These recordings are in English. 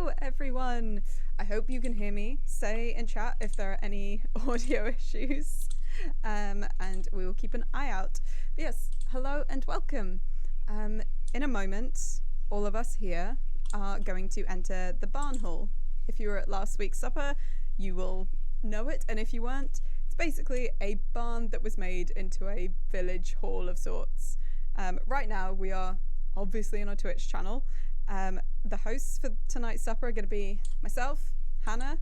Hello, everyone. I hope you can hear me. Say in chat if there are any audio issues, and we will keep an eye out. But yes, hello and welcome. In a moment, all of us here are going to enter the barn hall. If you were at last week's supper, you will know it, and if you weren't, it's basically a barn that was made into a village hall of sorts. Right now, we are obviously on a Twitch channel. The hosts for tonight's supper are going to be myself, Hannah,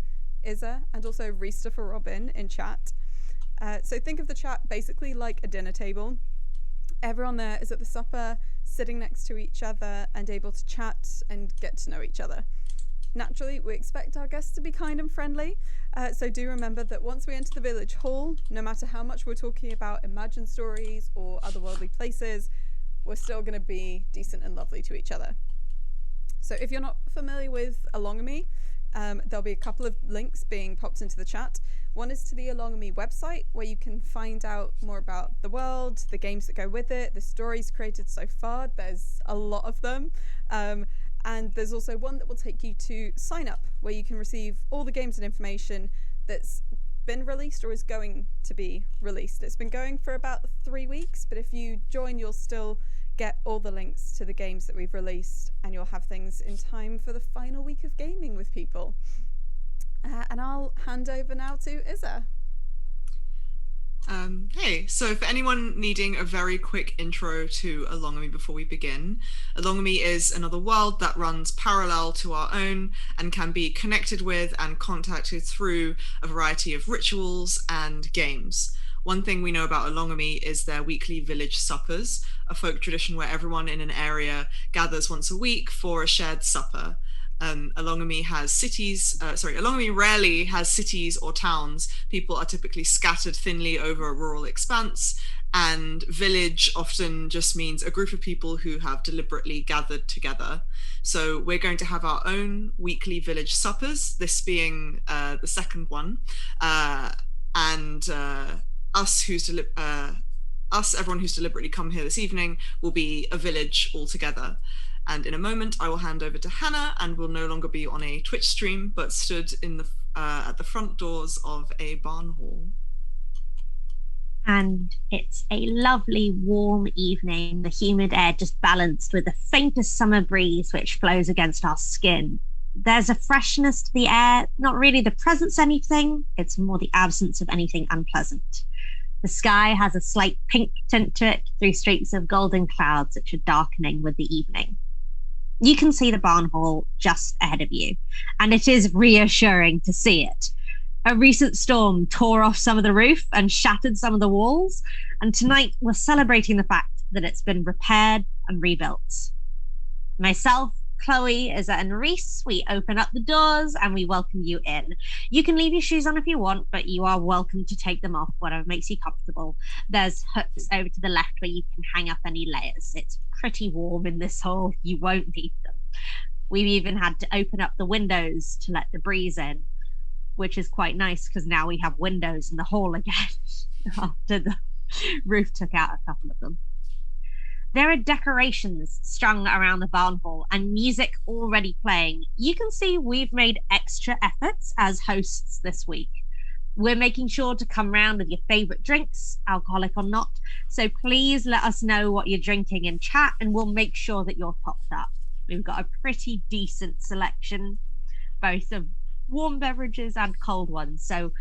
Izza, and also Rista for Robin in chat. So think of the chat basically like a dinner table. Everyone there is at the supper, sitting next to each other and able to chat and get to know each other. Naturally, we expect our guests to be kind and friendly, so do remember that once we enter the village hall, no matter how much we're talking about imagined stories or otherworldly places, we're still going to be decent and lovely to each other. So if you're not familiar with Alongame, there'll be a couple of links being popped into the chat. One is to the Alongame website, where you can find out more about the world, the games that go with it, the stories created so far. There's a lot of them. And there's also one that will take you to Sign Up, where you can receive all the games and information that's been released or is going to be released. It's been going for about 3 weeks, but if you join, you'll still get all the links to the games that we've released, and you'll have things in time for the final week of gaming with people. And I'll hand over now to Izza. Hey, so for anyone needing a very quick intro to Alongame before we begin, Alongame is another world that runs parallel to our own and can be connected with and contacted through a variety of rituals and games. One thing we know about Alongame is their weekly village suppers, a folk tradition where everyone in an area gathers once a week for a shared supper. Alongame rarely has cities or towns. People are typically scattered thinly over a rural expanse, and village often just means a group of people who have deliberately gathered together. So we're going to have our own weekly village suppers, this being the second one, and everyone who's deliberately come here this evening, will be a village altogether. And in a moment, I will hand over to Hannah, and will no longer be on a Twitch stream, but stood in the at the front doors of a barn hall. And it's a lovely warm evening, the humid air just balanced with the faintest summer breeze which flows against our skin. There's a freshness to the air, not really the presence of anything, it's more the absence of anything unpleasant. The sky has a slight pink tint to it through streaks of golden clouds which are darkening with the evening. You can see the barn hall just ahead of you, and it is reassuring to see it. A recent storm tore off some of the roof and shattered some of the walls, and tonight we're celebrating the fact that it's been repaired and rebuilt. Myself, Chloe, Izza and Reese, we open up the doors and we welcome you in. You can leave your shoes on if you want, but you are welcome to take them off, whatever makes you comfortable. There's hooks over to the left where you can hang up any layers. It's pretty warm in this hall, you won't need them. We've even had to open up the windows to let the breeze in, which is quite nice because now we have windows in the hall again after the roof took out a couple of them. There are decorations strung around the barn hall and music already playing. You can see we've made extra efforts as hosts this week. We're making sure to come round with your favourite drinks, alcoholic or not. So please let us know what you're drinking in chat and we'll make sure that you're topped up. We've got a pretty decent selection, both of warm beverages and cold ones. So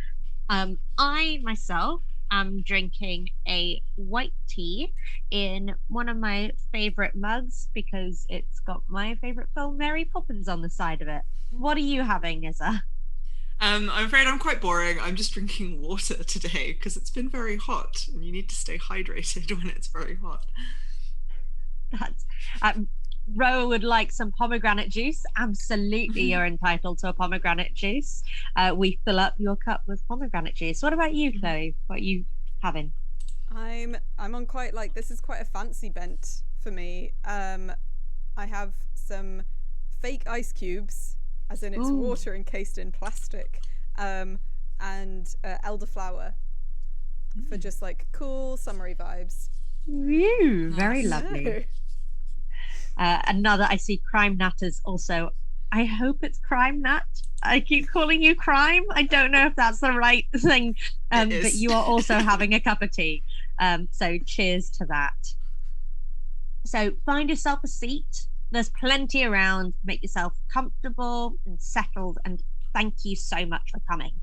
I myself am drinking a white tea in one of my favorite mugs because it's got my favorite film Mary Poppins on the side of it. What are you having, Izza? I'm afraid I'm quite boring. I'm just drinking water today because it's been very hot and you need to stay hydrated when it's very hot. That's Ro would like some pomegranate juice. Absolutely, you're entitled to a pomegranate juice. We fill up your cup with pomegranate juice. What about you, Chloe? What are you having? I'm on quite this is quite a fancy bent for me. I have some fake ice cubes, as in it's water encased in plastic, and elderflower for just cool summery vibes. Very lovely. Another, I see Crime Natters also I hope it's Crime Nut. I keep calling you Crime. I don't know if that's the right thing, but you are also having a cup of tea. So cheers to that. So find yourself a seat. There's plenty around. Make yourself comfortable and settled. And thank you so much for coming.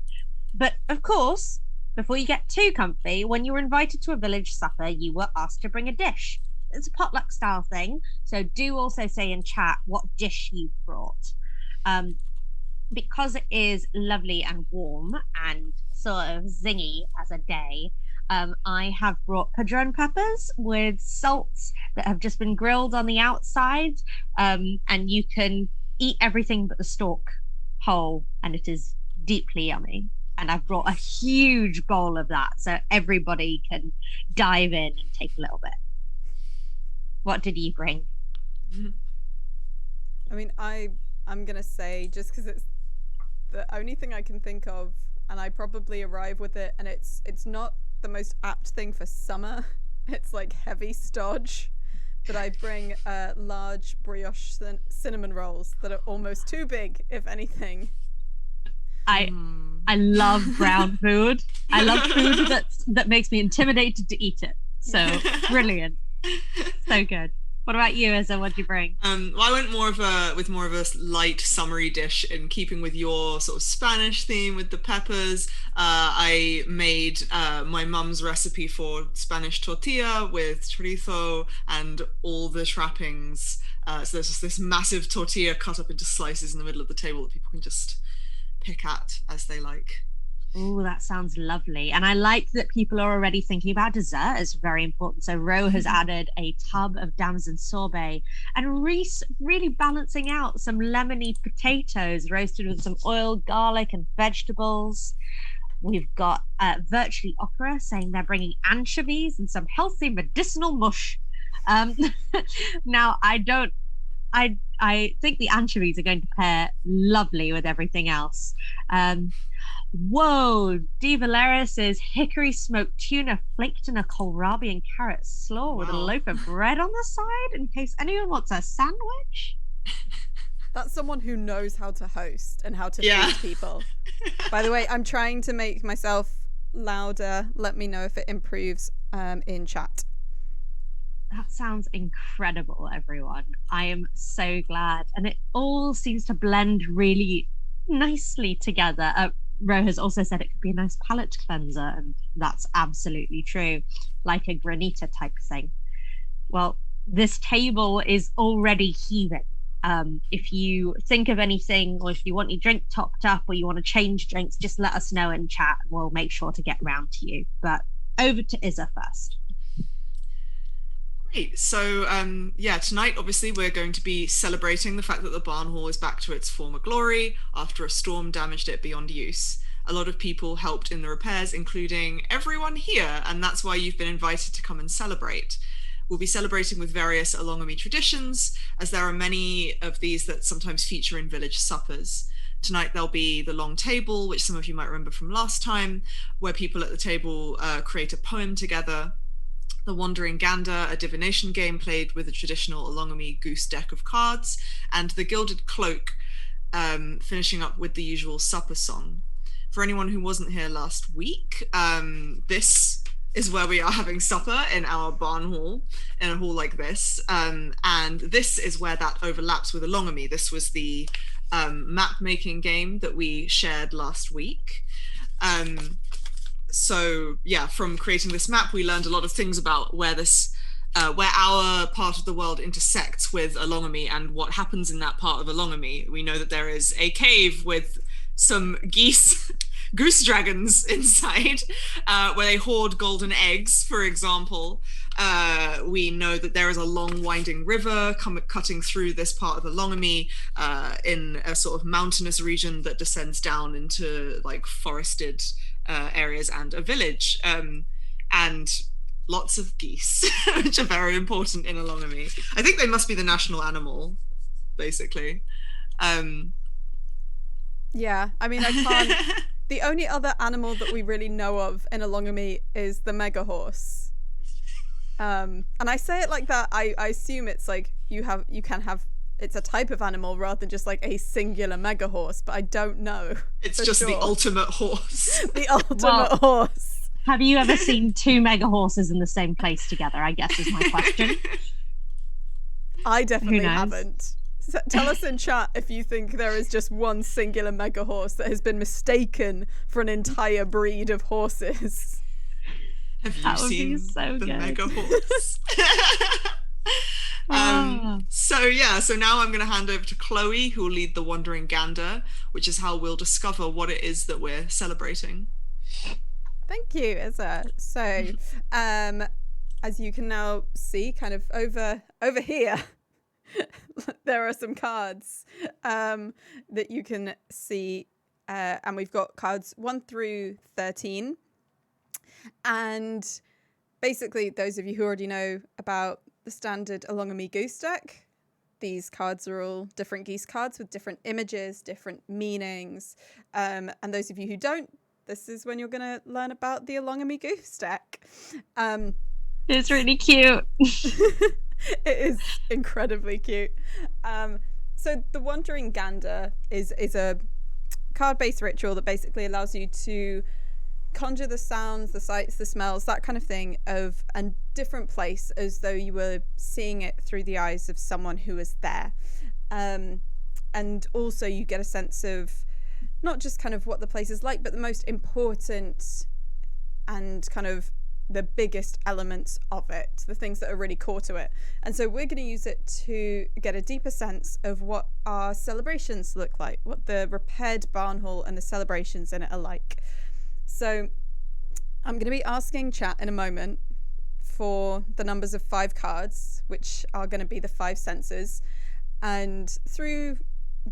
But of course, before you get too comfy, when you were invited to a village supper, you were asked to bring a dish. It's a potluck style thing. So do also say in chat what dish you brought. Because it is lovely and warm and sort of zingy as a day, I have brought padron peppers with salt that have just been grilled on the outside, and you can eat everything but the stalk whole, and it is deeply yummy. And I've brought a huge bowl of that so everybody can dive in and take a little bit. What did you bring? I mean, I'm gonna say, just because it's the only thing I can think of, and I probably arrive with it, and it's not the most apt thing for summer. It's like heavy stodge, but I bring large brioche cinnamon rolls that are almost too big, if anything. I love brown food. I love food that makes me intimidated to eat it. So brilliant. So good. What about you, Izza? What'd you bring? Well, I went more of a light summery dish in keeping with your sort of Spanish theme with the peppers. I made my mum's recipe for Spanish tortilla with chorizo and all the trappings. So there's just this massive tortilla cut up into slices in the middle of the table that people can just pick at as they like. Oh, that sounds lovely. And I like that people are already thinking about dessert. It's very important. So Ro has added a tub of damson sorbet, and Reese really balancing out some lemony potatoes roasted with some oil, garlic and vegetables. We've got Virtually Opera saying they're bringing anchovies and some healthy medicinal mush. Now, I think the anchovies are going to pair lovely with everything else. Whoa, Dee Valeris is hickory smoked tuna flaked in a kohlrabi and carrot slaw with a loaf of bread on the side in case anyone wants a sandwich. That's someone who knows how to host and how to feed people. By the way, I'm trying to make myself louder. Let me know if it improves in chat. That sounds incredible, everyone. I am so glad. And it all seems to blend really nicely together. Ro has also said it could be a nice palate cleanser, and that's absolutely true, like a granita type thing. Well, this table is already heaving. If you think of anything, or if you want your drink topped up, or you want to change drinks, just let us know in chat and we'll make sure to get round to you. But over to Izza first. Great. So tonight obviously we're going to be celebrating the fact that the barn hall is back to its former glory after a storm damaged it beyond use. A lot of people helped in the repairs, including everyone here, and that's why you've been invited to come and celebrate. We'll be celebrating with various Alongame traditions, as there are many of these that sometimes feature in village suppers. Tonight there'll be the long table, which some of you might remember from last time, where people at the table create a poem together. The Wandering Gander, a divination game played with a traditional Alongame goose deck of cards, and the Gilded Cloak, finishing up with the usual supper song. For anyone who wasn't here last week, this is where we are having supper in our barn hall, in a hall like this, and this is where that overlaps with Alongame. This was the map making game that we shared last week. So yeah, from creating this map, we learned a lot of things about where our part of the world intersects with Alongame and what happens in that part of Alongame. We know that there is a cave with some goose dragons inside, where they hoard golden eggs, for example. We know that there is a long winding river cutting through this part of Alongame in a sort of mountainous region that descends down into like forested areas and a village, and lots of geese, which are very important in Alongame. I think they must be the national animal, basically. Yeah, I mean, I can't. The only other animal that we really know of in Alongame is the megahorse. And I say it like that. I assume it's like you can have it's a type of animal rather than just like a singular mega horse, but I don't know. It's just the ultimate horse. The ultimate horse. Have you ever seen two mega horses in the same place together, I guess is my question. I definitely haven't. So tell us in chat if you think there is just one singular mega horse that has been mistaken for an entire breed of horses. Have you seen the mega horse? So now I'm going to hand over to Chloe, who will lead the Wandering Gander, which is how we'll discover what it is that we're celebrating. Thank you, Izza. So, as you can now see, kind of over here, there are some cards that you can see, and we've got cards 1 through 13. And basically, those of you who already know about the standard Alongame goose deck, these cards are all different geese cards with different images, different meanings. And those of you who don't, this is when you're going to learn about the Alongame goose deck. It's really cute. It is incredibly cute. So the Wandering Gander is a card-based ritual that basically allows you to conjure the sounds, the sights, the smells, that kind of thing of a different place as though you were seeing it through the eyes of someone who was there. And also you get a sense of not just kind of what the place is like, but the most important and kind of the biggest elements of it, the things that are really core to it. And so we're going to use it to get a deeper sense of what our celebrations look like, what the repaired barn hall and the celebrations in it are like. So I'm going to be asking chat in a moment for the numbers of 5 cards, which are going to be the 5 senses. And through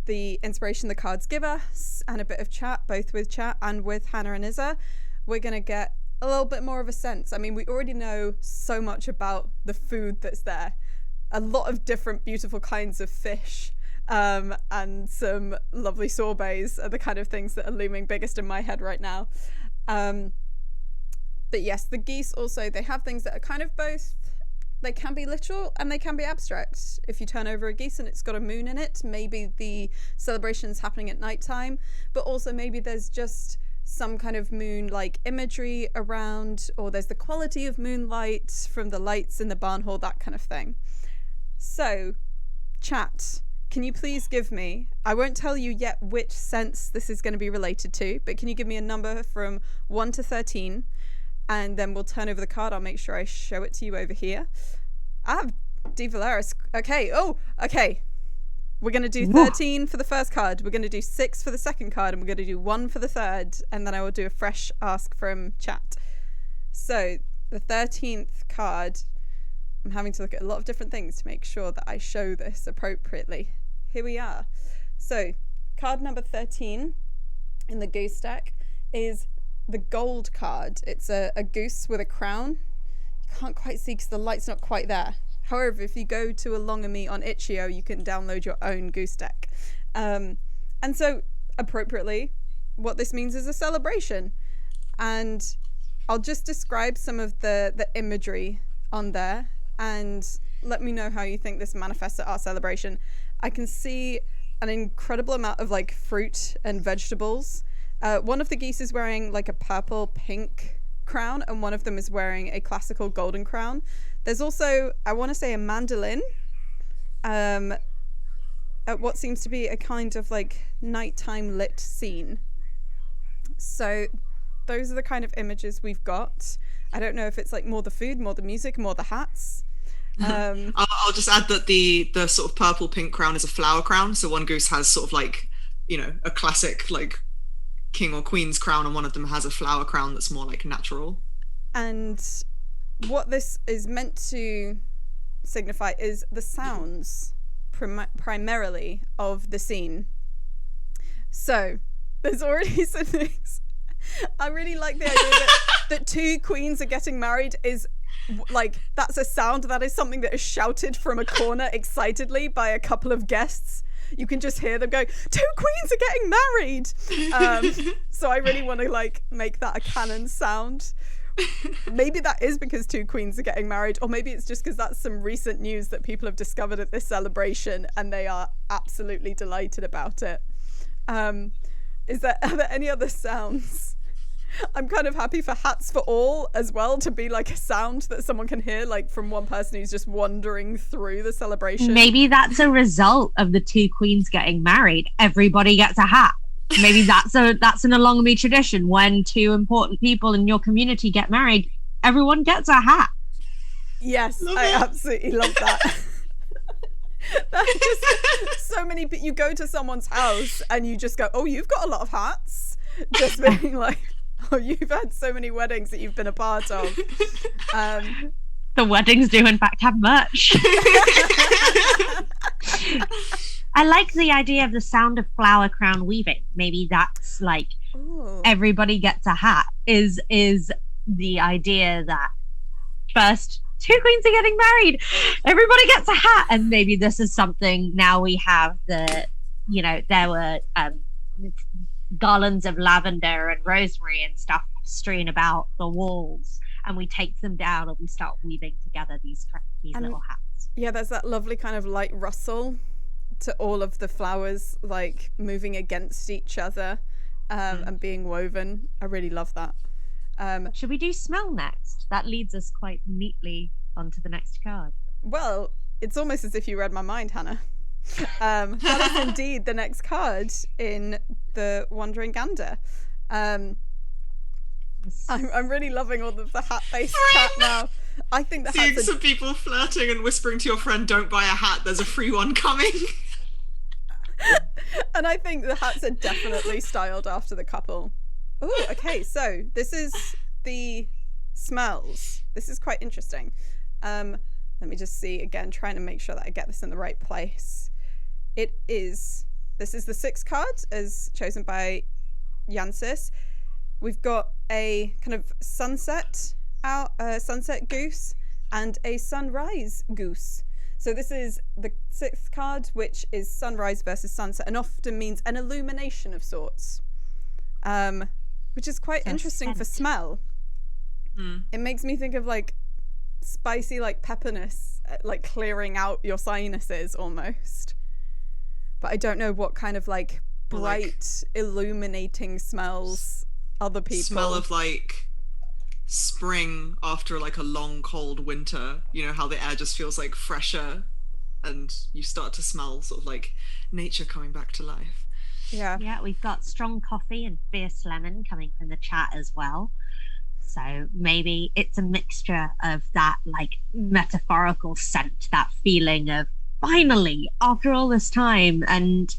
the inspiration the cards give us and a bit of chat, both with chat and with Hannah and Izza, we're going to get a little bit more of a sense. I mean, we already know so much about the food that's there. A lot of different beautiful kinds of fish. And some lovely sorbets are the kind of things that are looming biggest in my head right now. But yes, the geese also, they have things that are kind of both, they can be literal and they can be abstract. If you turn over a geese and it's got a moon in it, maybe the celebration's happening at nighttime, but also maybe there's just some kind of moon-like imagery around, or there's the quality of moonlight from the lights in the barn hall, that kind of thing. So, chat, can you please give me, I won't tell you yet which sense this is going to be related to, but can you give me a number from 1 to 13, and then we'll turn over the card. I'll make sure I show it to you over here. De Valeris. Okay, okay. We're going to do 13 for the first card, we're going to do 6 for the second card, and we're going to do 1 for the third, and then I will do a fresh ask from chat. So, the 13th card, I'm having to look at a lot of different things to make sure that I show this appropriately. Here we are. So, card number 13 in the goose deck is the gold card. It's a goose with a crown. You can't quite see because the light's not quite there. However, if you go to Alongame on Itch.io, you can download your own goose deck. And so, appropriately, what this means is a celebration. And I'll just describe some of the imagery on there and let me know how you think this manifests at our celebration. I can see an incredible amount of like fruit and vegetables. One of the geese is wearing like a purple pink crown, and one of them is wearing a classical golden crown. There's also, I want to say, a mandolin at what seems to be a kind of like nighttime lit scene. So those are the kind of images we've got. I don't know if it's like more the food, more the music, more the hats. I'll just add that the sort of purple pink crown is a flower crown. So one goose has sort of like, you know, a classic like king or queen's crown, and one of them has a flower crown that's more like natural. And what this is meant to signify is the sounds primarily of the scene. So there's already some things. I really like the idea that 2 queens are getting married is like, that's a sound, that is something that is shouted from a corner excitedly by a couple of guests. You can just hear them go, 2 queens are getting married. So I really want to like make that a canon sound. maybe that is because two queens are getting married, or maybe it's just because that's some recent news that people have discovered at this celebration and they are absolutely delighted about it. Are there any other sounds? I'm kind of happy for hats for all as well, to be like a sound that someone can hear, like from one person who's just wandering through the celebration. Maybe that's a result of the two queens getting married. Everybody gets a hat. Maybe that's an Alongame tradition. When two important people in your community get married, everyone gets a hat. Yes, I absolutely love that. That's just so many. You go to someone's house and you just go, "Oh, you've got a lot of hats." Just being like, "Oh, you've had so many weddings that you've been a part of." The weddings do, in fact, have merch. I like the idea of the sound of flower crown weaving. Maybe that's like, ooh, everybody gets a hat. Is the idea that first two queens are getting married, everybody gets a hat, and maybe this is something now we have there were garlands of lavender and rosemary and stuff strewn about the walls, and we take them down and we start weaving together these little hats. Yeah, there's that lovely kind of light rustle to all of the flowers like moving against each other and being woven. I really love that. Should we do smell next? That leads us quite neatly onto the next card. Well, it's almost as if you read my mind, Hannah. That is indeed the next card in the Wandering Gander. I'm really loving all of the hat-based chat now. I think seeing some people flirting and whispering to your friend, "Don't buy a hat, there's a free one coming." And I think the hats are definitely styled after the couple. Oh, okay, so this is the smells. This is quite interesting. Let me just see again, trying to make sure that I get this in the right place. This is the 6th card as chosen by Yansis. We've got a kind of sunset goose and a sunrise goose. So this is the 6th card, which is sunrise versus sunset, and often means an illumination of sorts, which is quite interesting for smell. It makes me think of like spicy, like pepperness, like clearing out your sinuses almost. But I don't know what kind of like bright, illuminating smells other people smell of, like spring after like a long cold winter. You know how the air just feels like fresher, and you start to smell sort of like nature coming back to life. Yeah, we've got strong coffee and fierce lemon coming from the chat as well. So maybe it's a mixture of that like metaphorical scent, that feeling of finally after all this time, and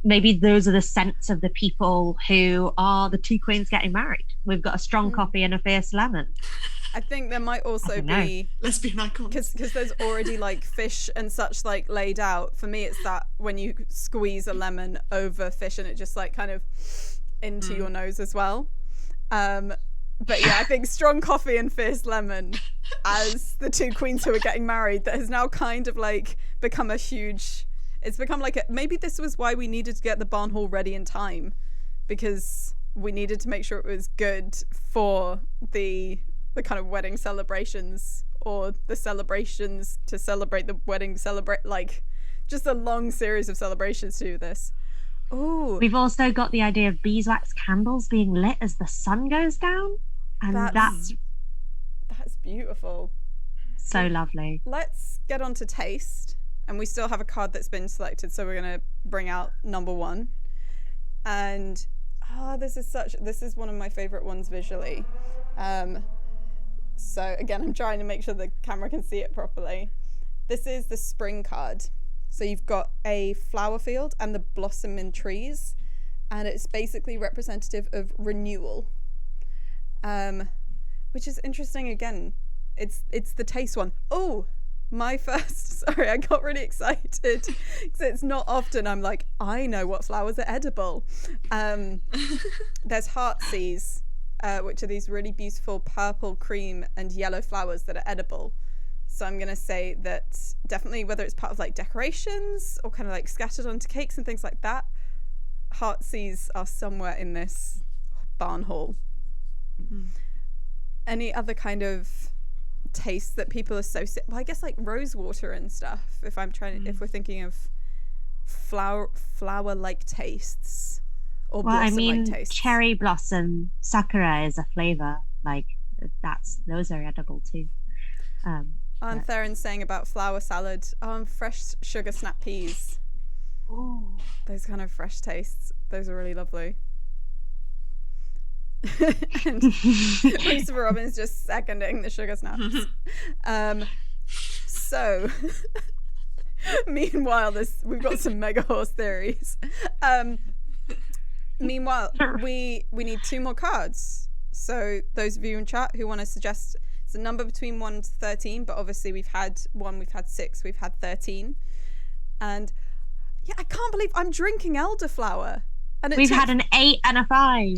maybe those are the scents of the people who are the two queens getting married. We've got a strong coffee and a fierce lemon. I think there might also be lesbian icons, because there's already like fish and such like laid out. For me, it's that when you squeeze a lemon over fish and it just like kind of into your nose as well. But yeah, I think strong coffee and fierce lemon as the two queens who are getting married, that has now kind of like become it's become like maybe this was why we needed to get the barn hall ready in time, because we needed to make sure it was good for the kind of wedding celebrations, or the celebrations to celebrate the wedding, like just a long series of celebrations to do this. Ooh. We've also got the idea of beeswax candles being lit as the sun goes down, and that's beautiful. So lovely. Let's get on to taste, and we still have a card that's been selected, so we're going to bring out number 1. And this is one of my favorite ones visually. So again, I'm trying to make sure the camera can see it properly. This is the spring card. So you've got a flower field and the blossoming trees, and it's basically representative of renewal, which is interesting. Again, it's the taste one. Oh, sorry, I got really excited because it's not often I'm like, I know what flowers are edible. There's heartsease, which are these really beautiful purple, cream and yellow flowers that are edible. So I'm going to say that definitely, whether it's part of like decorations or kind of like scattered onto cakes and things like that, heartsease are somewhere in this barn hall. Any other kind of tastes that people associate? Well, I guess like rose water and stuff. If we're thinking of flower like tastes or blossom like tastes. Cherry blossom sakura is a flavor. Like those are edible too. And Thryn's saying about flour salad. Fresh sugar snap peas. Ooh. Those kind of fresh tastes. Those are really lovely. And Christopher Robin's just seconding the sugar snaps. So meanwhile, we've got some mega horse theories. Meanwhile, we need 2 more cards. So those of you in chat who want to suggest, it's a number between 1 to 13, but obviously we've had 1, we've had 6, we've had 13. And yeah, I can't believe I'm drinking elderflower. And we've had an 8 and a 5.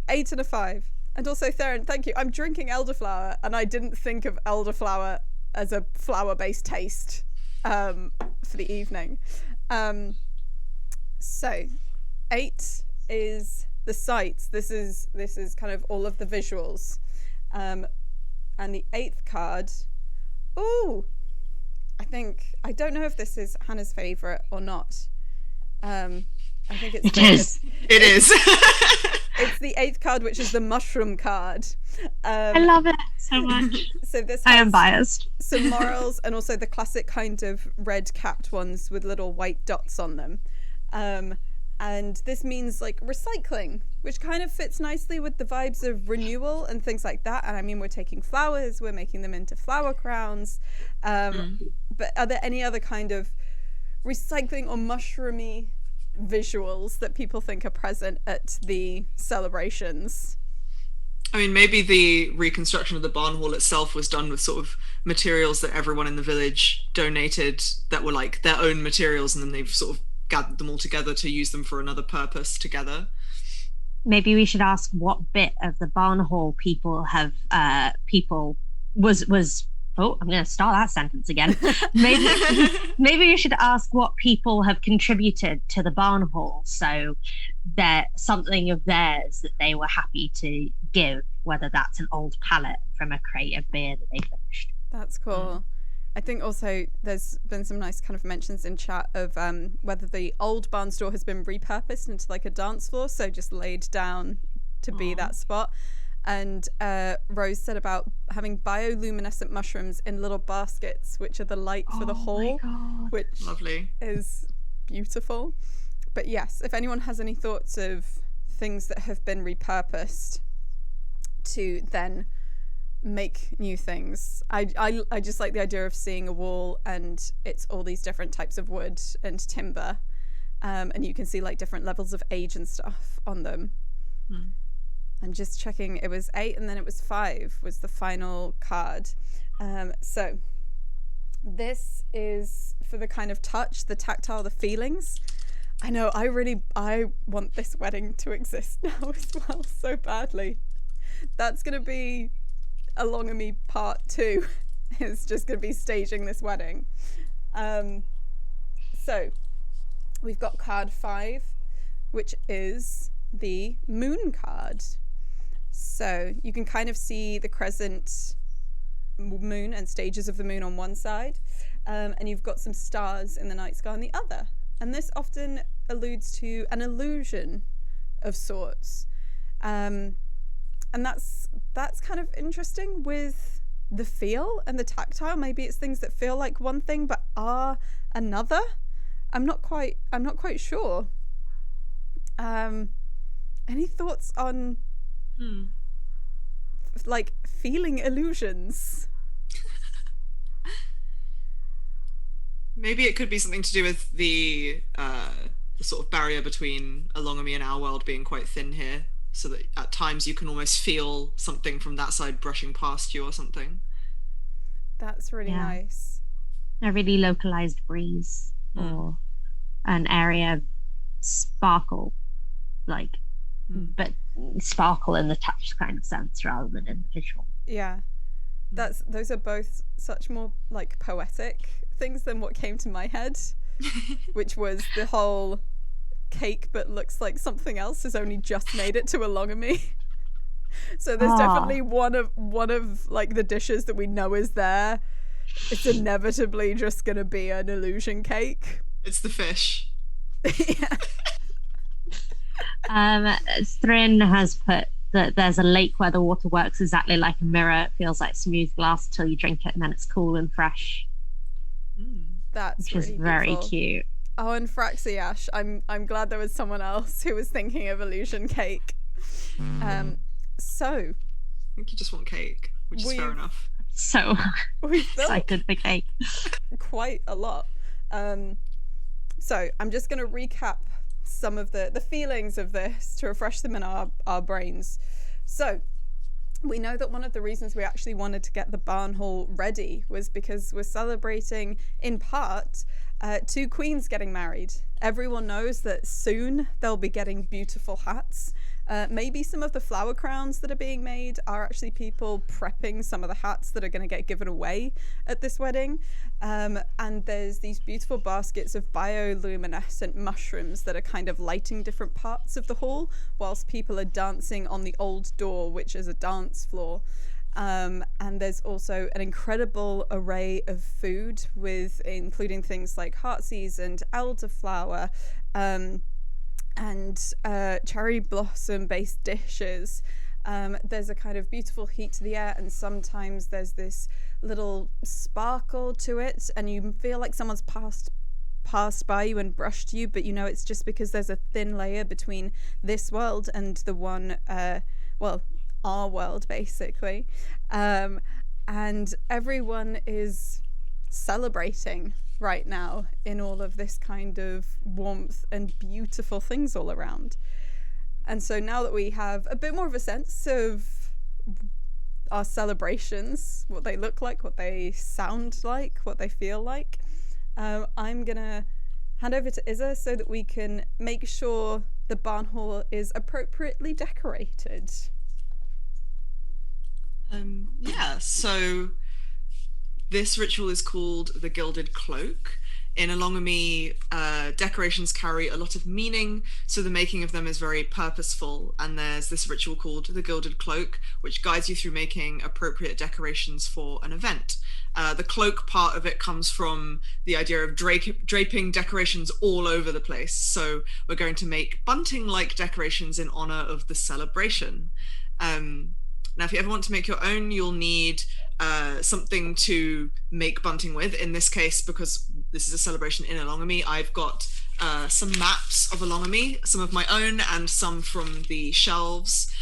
8 and a 5. And also, Thryn, thank you. I'm drinking elderflower, and I didn't think of elderflower as a flower-based taste for the evening. So 8 is the sights. This is kind of all of the visuals. And the 8th card, I don't know if this is Hannah's favourite or not. I think it's It is. It's the 8th card, which is the mushroom card. I love it so much. So this I am biased. Some morals and also the classic kind of red capped ones with little white dots on them. And this means like recycling, which kind of fits nicely with the vibes of renewal and things like that. And I mean, we're taking flowers, we're making them into flower crowns. But are there any other kind of recycling or mushroomy visuals that people think are present at the celebrations? I mean, maybe the reconstruction of the barn hall itself was done with sort of materials that everyone in the village donated that were like their own materials, and then they've sort of gathered them all together to use them for another purpose together. Maybe we should ask what bit of the barn hall people have Oh, I'm going to start that sentence again. Maybe you should ask what people have contributed to the barn hall, so that something of theirs that they were happy to give, whether that's an old pallet from a crate of beer that they finished. That's cool. I think also there's been some nice kind of mentions in chat of whether the old barn store has been repurposed into like a dance floor, so just laid down to be that spot. And Rose said about having bioluminescent mushrooms in little baskets, which are the light for the hall, which lovely is beautiful. But yes, if anyone has any thoughts of things that have been repurposed to then make new things, I just like the idea of seeing a wall and it's all these different types of wood and timber, and you can see like different levels of age and stuff on them. I'm just checking, it was 8 and then it was 5 was the final card. So this is for the kind of touch, the tactile, the feelings. I know, I want this wedding to exist now as well so badly. That's going to be Alongame part 2. It's just going to be staging this wedding. So we've got card 5, which is the moon card. So you can kind of see the crescent moon and stages of the moon on one side, and you've got some stars in the night sky on the other. And this often alludes to an illusion of sorts. And that's kind of interesting with the feel and the tactile. Maybe it's things that feel like one thing but are another. I'm not quite sure. Any thoughts on like feeling illusions? Maybe it could be something to do with the sort of barrier between Alongame and our world being quite thin here, so that at times you can almost feel something from that side brushing past you or something. That's really nice. A really localized breeze or an area of sparkle, like but sparkle in the touch kind of sense rather than in the visual. Yeah, those are both such more like poetic things than what came to my head, which was the whole cake but looks like something else has only just made it to Alongame. So there's definitely one of like the dishes that we know is there. It's inevitably just gonna be an illusion cake. It's the fish. Yeah. Thryn has put that there's a lake where the water works exactly like a mirror. It feels like smooth glass till you drink it, and then it's cool and fresh. That's which really is very beautiful. cute. Oh, and Fraxiash, I'm glad there was someone else who was thinking of illusion cake. So I think you just want cake, which is fair enough. So we've built excited for cake. quite a lot. So I'm just going to recap some of the feelings of this to refresh them in our brains. So we know that one of the reasons we actually wanted to get the barn hall ready was because we're celebrating, in part, 2 queens getting married. Everyone knows that soon they'll be getting beautiful hats. Maybe some of the flower crowns that are being made are actually people prepping some of the hats that are going to get given away at this wedding. And there's these beautiful baskets of bioluminescent mushrooms that are kind of lighting different parts of the hall whilst people are dancing on the old door, which is a dance floor. And there's also an incredible array of food, including things like heartsease and elderflower, and cherry blossom based dishes. There's a kind of beautiful heat to the air, and sometimes there's this little sparkle to it, and you feel like someone's passed by you and brushed you, but you know it's just because there's a thin layer between this world and the one, our world, basically. And everyone is celebrating right now in all of this kind of warmth and beautiful things all around. And so now that we have a bit more of a sense of our celebrations, what they look like, what they sound like, what they feel like, I'm gonna hand over to Izza so that we can make sure the barn hall is appropriately decorated. So this ritual is called the Gilded Cloak. In Alongame, decorations carry a lot of meaning, so the making of them is very purposeful, and there's this ritual called the Gilded Cloak, which guides you through making appropriate decorations for an event. The cloak part of it comes from the idea of draping decorations all over the place, so we're going to make bunting-like decorations in honor of the celebration. Now, if you ever want to make your own, you'll need something to make bunting with. In this case, because this is a celebration in Alongame, I've got some maps of Alongame, some of my own and some from the shelves,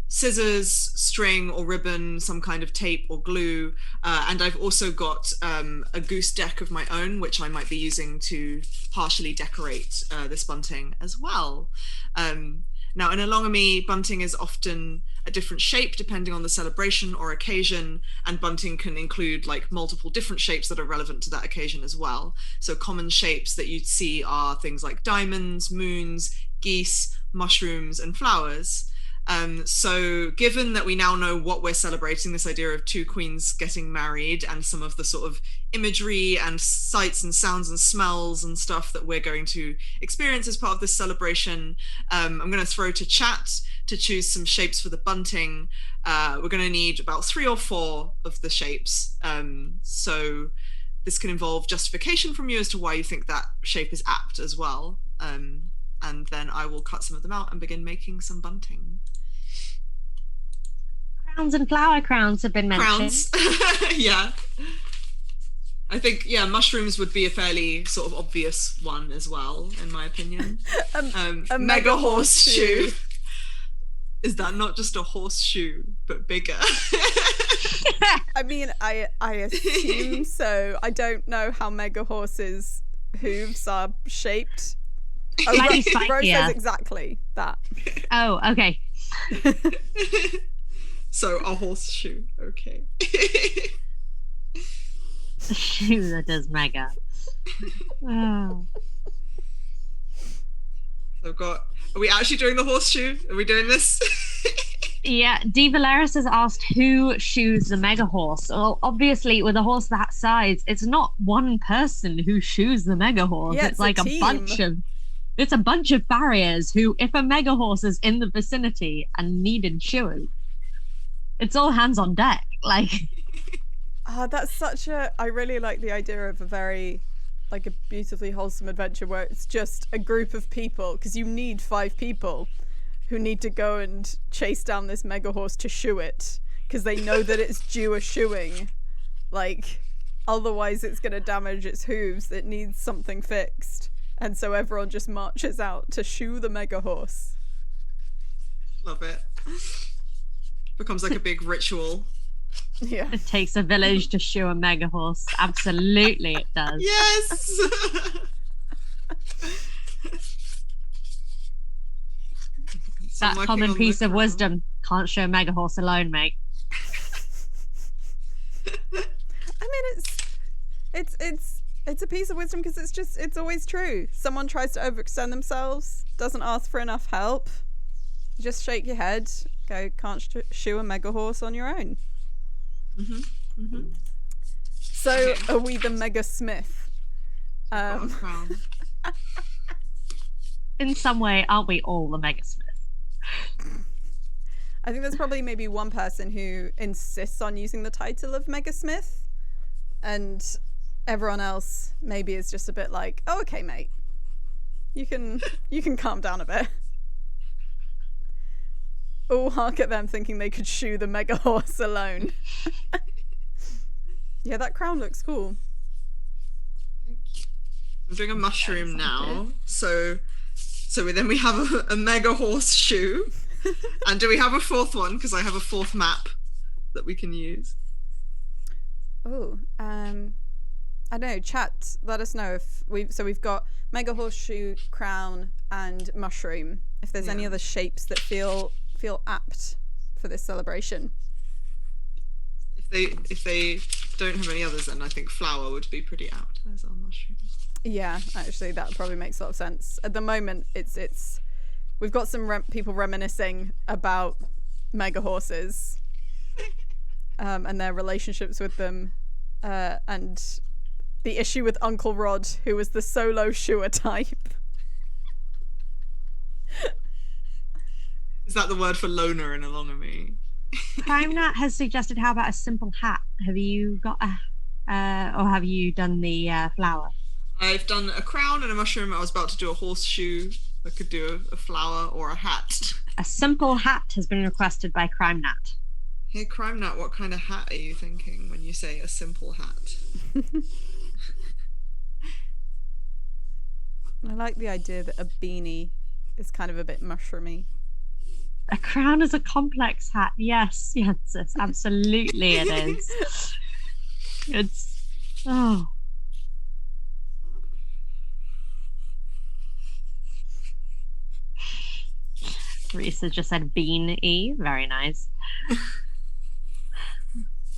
scissors, string or ribbon, some kind of tape or glue, and I've also got a goose deck of my own, which I might be using to partially decorate this bunting as well. Now, in Alongame, bunting is often a different shape depending on the celebration or occasion, and bunting can include like multiple different shapes that are relevant to that occasion as well. So common shapes that you'd see are things like diamonds, moons, geese, mushrooms, and flowers. So given that we now know what we're celebrating, this idea of 2 queens getting married and some of the sort of imagery and sights and sounds and smells and stuff that we're going to experience as part of this celebration, I'm going to throw to chat to choose some shapes for the bunting. We're going to need about 3 or 4 of the shapes. So this can involve justification from you as to why you think that shape is apt as well. And then I will cut some of them out and begin making some bunting. Crowns and flower crowns have been mentioned. Crowns, yeah. I think, mushrooms would be a fairly sort of obvious one as well, in my opinion. A mega horseshoe. Is that not just a horseshoe, but bigger? I mean, I assume so. I don't know how mega horses' hooves are shaped. Slightly Rose spikier. says exactly that. Oh, okay. So a horseshoe, okay. A shoe that does mega. Oh. So I've got. Are we actually doing the horseshoe? Are we doing this? Yeah, D. Valeris has asked who shoes the mega horse. Well, obviously, with a horse that size, it's not one person who shoes the mega horse. Yeah, it's a like team. a bunch of It's a bunch of barriers who, if a mega horse is in the vicinity and needed shoeing, it's all hands on deck. Like, that's such a. I really like the idea of a very, like, a beautifully wholesome adventure where it's just a group of people, because you need 5 people who need to go and chase down this mega horse to shoe it, because they know that it's due a shoeing. Like, otherwise it's going to damage its hooves. It needs something fixed. And so everyone just marches out to shoe the mega horse. Love it. Becomes like a big ritual. Yeah. It takes a village to shoe a mega horse. Absolutely, it does. Yes! That common piece of wisdom: can't show a mega horse alone, mate. I mean, it's a piece of wisdom because it's always true. Someone tries to overextend themselves, doesn't ask for enough help, just shake your head, go, can't shoe a mega horse on your own. Mm-hmm. Mm-hmm. So are we the mega smith? In some way, aren't we all the mega smith? I think there's probably maybe one person who insists on using the title of mega smith, and everyone else maybe is just a bit like, oh, okay, mate, you can calm down a bit. All hark at them thinking they could shoe the mega horse alone. Yeah, that crown looks cool. I'm doing a mushroom now, so then we have a mega horse shoe. And do we have a 4th one? Because I have a 4th map that we can use. Oh, I don't know. Chat, let us know if we've got mega horseshoe, crown, and mushroom. If there's any other shapes that feel apt for this celebration. If they don't have any others, then I think flower would be pretty apt. There's our mushroom. Yeah, actually, that probably makes a lot of sense. At the moment, it's we've got some people reminiscing about mega horses, and their relationships with them, and the issue with Uncle Rod, who was the solo shoer type. Is that the word for loner in Alongame? Crime Nat has suggested, how about a simple hat? Have you got or have you done the flower? I've done a crown and a mushroom. I was about to do a horseshoe. I could do a flower or a hat. A simple hat has been requested by Crime Nat. Hey, Crime Nat, what kind of hat are you thinking when you say a simple hat? I like the idea that a beanie is kind of a bit mushroomy. A crown is a complex hat. Yes, absolutely it is. It's Risa just said bean-y. Very nice.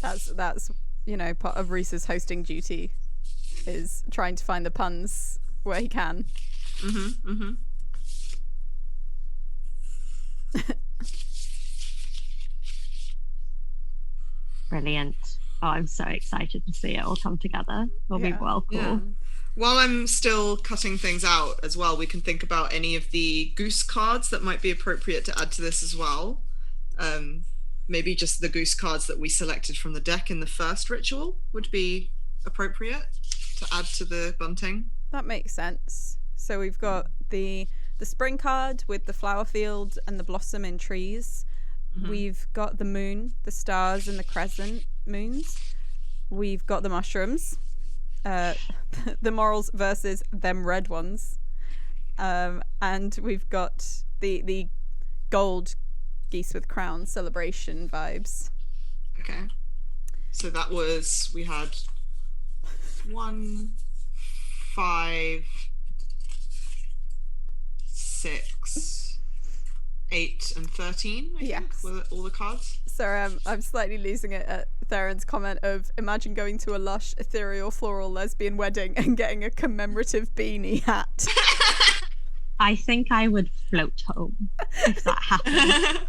That's part of Risa's hosting duty is trying to find the puns where he can. Mm-hmm. Mm-hmm. Brilliant. Oh, I'm so excited to see it all come together. It'll be well cool. Yeah. While I'm still cutting things out as well, we can think about any of the goose cards that might be appropriate to add to this as well. Maybe just the goose cards that we selected from the deck in the first ritual would be appropriate to add to the bunting. That makes sense. So we've got the spring card with the flower field and the blossom in trees. Mm-hmm. We've got the moon, the stars and the crescent moons. We've got the mushrooms, the morals versus them red ones. And we've got the gold geese with crowns celebration vibes. Okay. So that was, we had 1, 5, 6, 8, and 13. I think, were all the cards. So I'm slightly losing it at Thryn's comment of, imagine going to a lush, ethereal, floral lesbian wedding and getting a commemorative beanie hat. I think I would float home if that happened.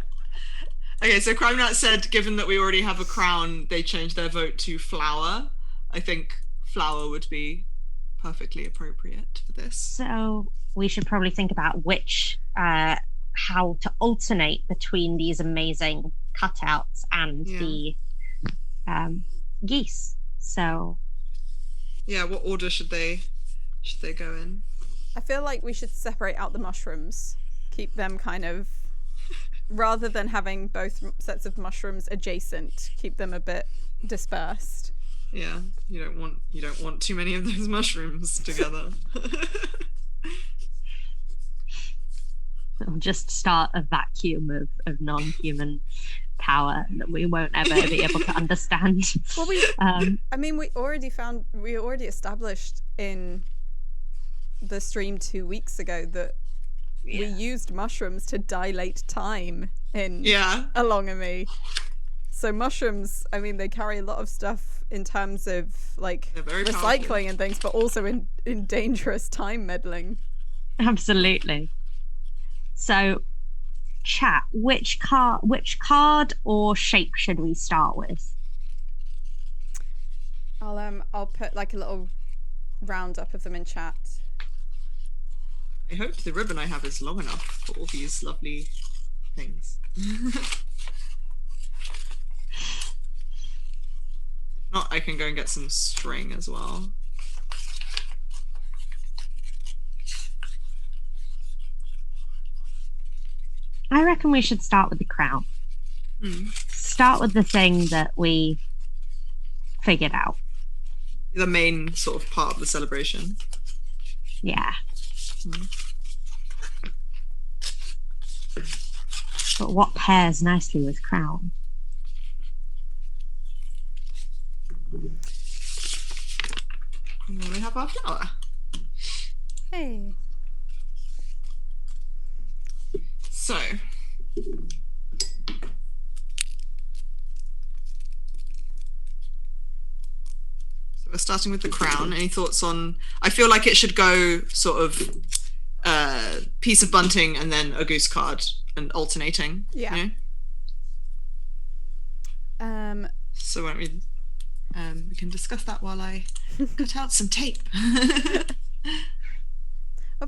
Okay, so Crime Nat said, given that we already have a crown, they changed their vote to flower. I think flower would be perfectly appropriate for this. So we should probably think about how to alternate between these amazing cutouts and the geese. So yeah, what order should they go in? I feel like we should separate out the mushrooms, keep them kind of, rather than having both sets of mushrooms adjacent, keep them a bit dispersed. Yeah, you don't want too many of those mushrooms together. It'll just start a vacuum of non-human power that we won't ever be able to understand. Well, we already established in the stream 2 weeks ago that we used mushrooms to dilate time in Alongame. So mushrooms, I mean, they carry a lot of stuff in terms of like recycling powerful. And things, but also in dangerous time meddling. Absolutely. So, chat, which card or shape should we start with? I'll put like a little roundup of them in chat. I hope the ribbon I have is long enough for all these lovely things. If not, I can go and get some string as well. I reckon we should start with the crown. Start with the thing that we figured out. The main sort of part of the celebration. Yeah. But what pairs nicely with crown? And then we have our flower. Hey. So we're starting with the crown. Any thoughts on? I feel like it should go sort of piece of bunting and then a goose card and alternating. Yeah. You know? So why don't we can discuss that while I cut out some tape.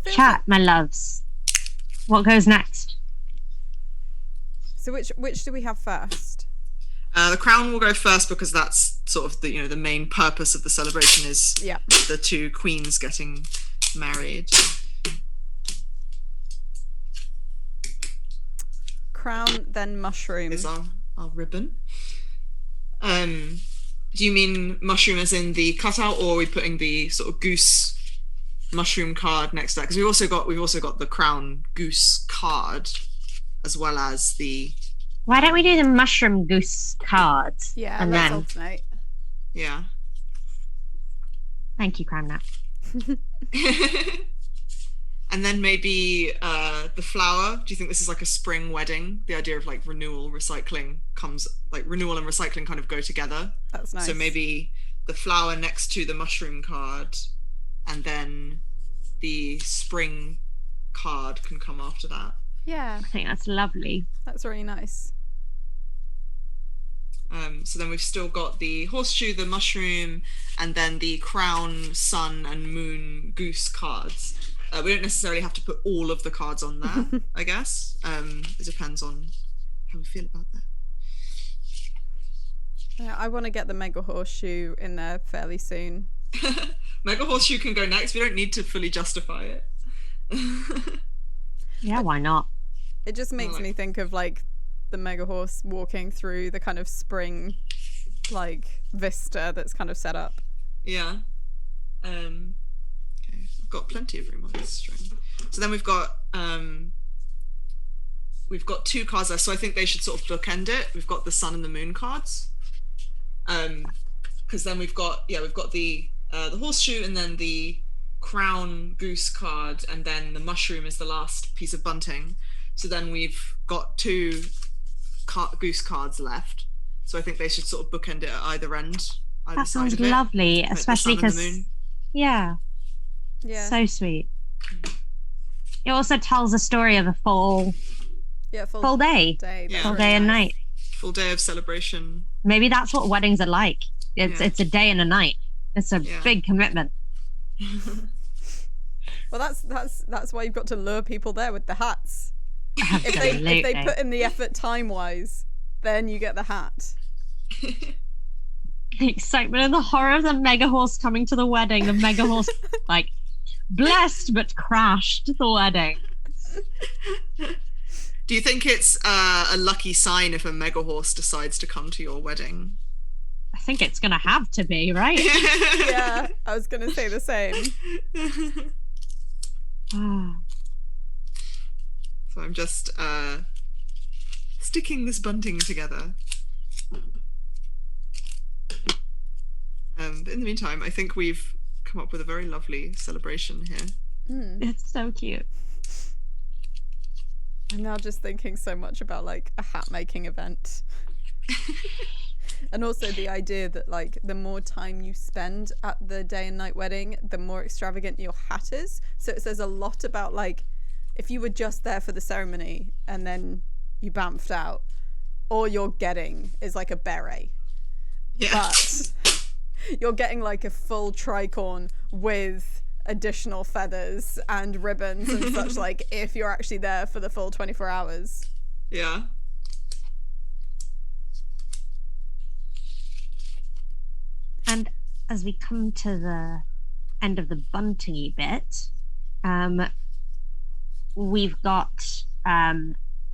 Chat, my loves. What goes next? So which do we have first? The crown will go first because that's sort of the main purpose of the celebration is the two queens getting married. Crown, then mushroom. Is our ribbon. Do you mean mushroom as in the cutout, or are we putting the sort of goose mushroom card next to that? Because we've also got the crown goose card, as well as the. Why don't we do the mushroom goose card? Yeah, let's alternate. Yeah. Thank you, Crown Nap. And then maybe the flower. Do you think this is like a spring wedding? The idea of like renewal and recycling kind of go together. That's nice. So maybe the flower next to the mushroom card, and then the spring card can come after that. Yeah. I think that's lovely. That's really nice. So then we've still got the horseshoe, the mushroom, and then the crown, sun, and moon goose cards. We don't necessarily have to put all of the cards on there, I guess. It depends on how we feel about that. Yeah, I want to get the mega horseshoe in there fairly soon. Mega horseshoe can go next. We don't need to fully justify it. Yeah, why not? It just makes me think of like the mega horse walking through the kind of spring like vista that's kind of set up. Yeah. Okay, I've got plenty of room on this string. So then we've got two cards there, so I think they should sort of bookend it. We've got the sun and the moon cards. Because then we've got the horseshoe and then the crown goose card, and then the mushroom is the last piece of bunting. So then we've got two goose cards left. So I think they should sort of bookend it at either end. That sounds lovely, especially because yeah, so sweet. It also tells a story of a full day and night. Full day of celebration. Maybe that's what weddings are like. It's a day and a night. It's a big commitment. Well, that's why you've got to lure people there with the hats. Absolutely. If they put in the effort time-wise, then you get the hat. The excitement and the horror of the mega horse coming to the wedding. The mega horse, like, blessed but crashed the wedding. Do you think it's a lucky sign if a mega horse decides to come to your wedding? I think it's going to have to be, right? Yeah, I was going to say the same. So I'm just sticking this bunting together. In the meantime, I think we've come up with a very lovely celebration here. It's so cute. I'm now just thinking so much about like a hat making event. And also the idea that like the more time you spend at the day and night wedding, the more extravagant your hat is. So it says a lot about like if you were just there for the ceremony and then you bamfed out, all you're getting is like a beret. Yeah. But you're getting like a full tricorn with additional feathers and ribbons and such, like if you're actually there for the full 24 hours. Yeah. And as we come to the end of the bunting-y bit, we've got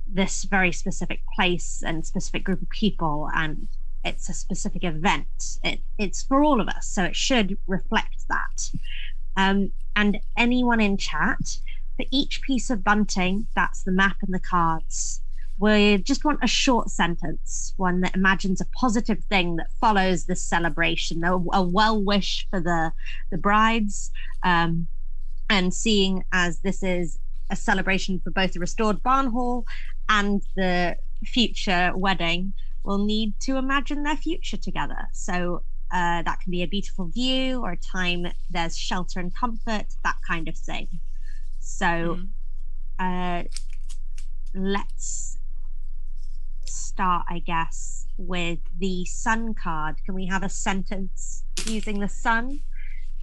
this very specific place and specific group of people, and it's a specific event. It's for all of us, so it should reflect that. And anyone in chat, for each piece of bunting, that's the map and the cards, we just want a short sentence, one that imagines a positive thing that follows this celebration, a well wish for the brides, and seeing as this is a celebration for both the restored barn hall and the future wedding, we'll need to imagine their future together. So that can be a beautiful view or a time there's shelter and comfort, that kind of thing. So let's start, I guess, with the sun card. Can we have a sentence using the sun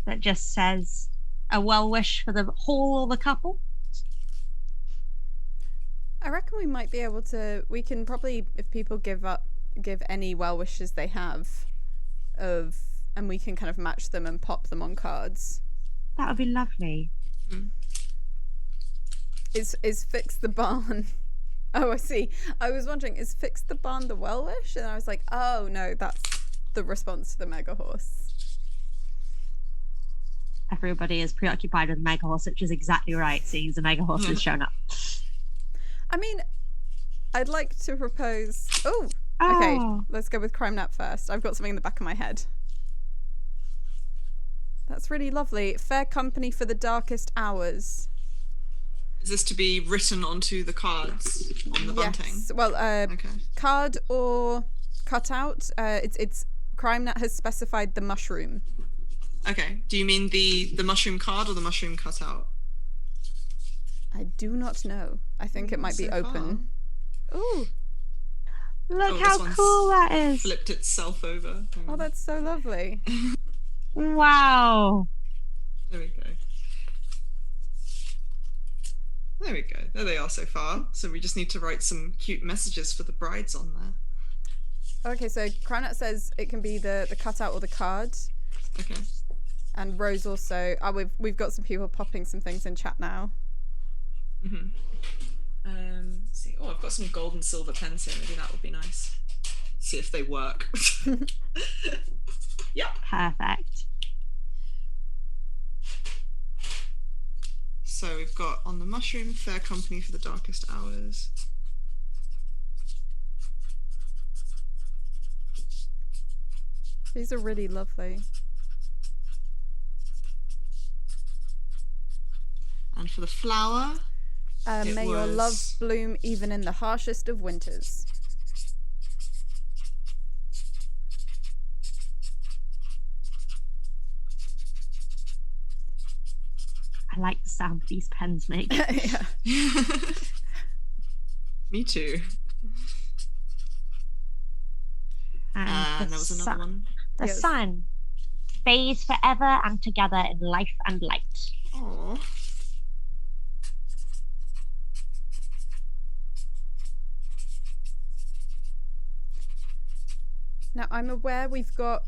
that just says a well wish for the hall or the couple? I reckon we might be able to, we can probably, if people give any well wishes they have and we can kind of match them and pop them on cards. That would be lovely. Is fix the barn. Oh, I see. I was wondering, is fix the barn the well wish? And I was like, oh no, that's the response to the mega horse. Everybody is preoccupied with mega horse, which is exactly right, seeing as the mega horse has shown up. I mean, I'd like to propose. Oh, okay. Let's go with Crime Nap first. I've got something in the back of my head. That's really lovely. Fair company for the darkest hours. Is this to be written onto the cards on the bunting? Yes. Well, Okay. Card or cutout. It's Crime Nap has specified the mushroom. Okay. Do you mean the mushroom card or the mushroom cutout? I do not know. I think it might be open. Ooh. Look how cool that is. Flipped itself over. Oh, that's so lovely. Wow. There we go. There we go. There they are so far. So we just need to write some cute messages for the brides on there. Okay, so Crownat says it can be the cutout or the card. Okay. And Rose also. We've got some people popping some things in chat now. Let's see. Oh, I've got some gold and silver pens here. Maybe that would be nice. Let's see if they work. Yeah. Perfect. So we've got on the mushroom, fair company for the darkest hours. These are really lovely. And for the flower, may your love bloom even in the harshest of winters. I like the sound these pens make. Yeah. Me too. And there was another one. The Yes. sun. Bathe forever and together in life and light. Oh. Now, I'm aware we've got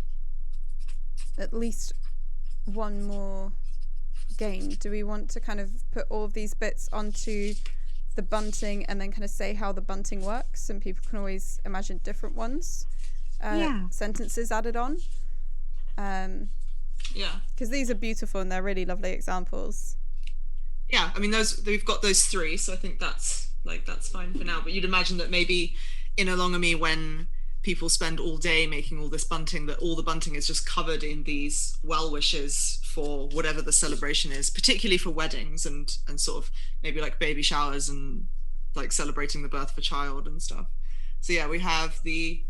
at least one more game. Do we want to kind of put all of these bits onto the bunting and then kind of say how the bunting works? And people can always imagine different ones. Sentences added on. Because these are beautiful and they're really lovely examples. Yeah, I mean, we've got those three, so I think that's fine for now. But you'd imagine that maybe in Alongame, when people spend all day making all this bunting, that all the bunting is just covered in these well wishes for whatever the celebration is, particularly for weddings and sort of maybe like baby showers and like celebrating the birth of a child and stuff. So yeah, we have the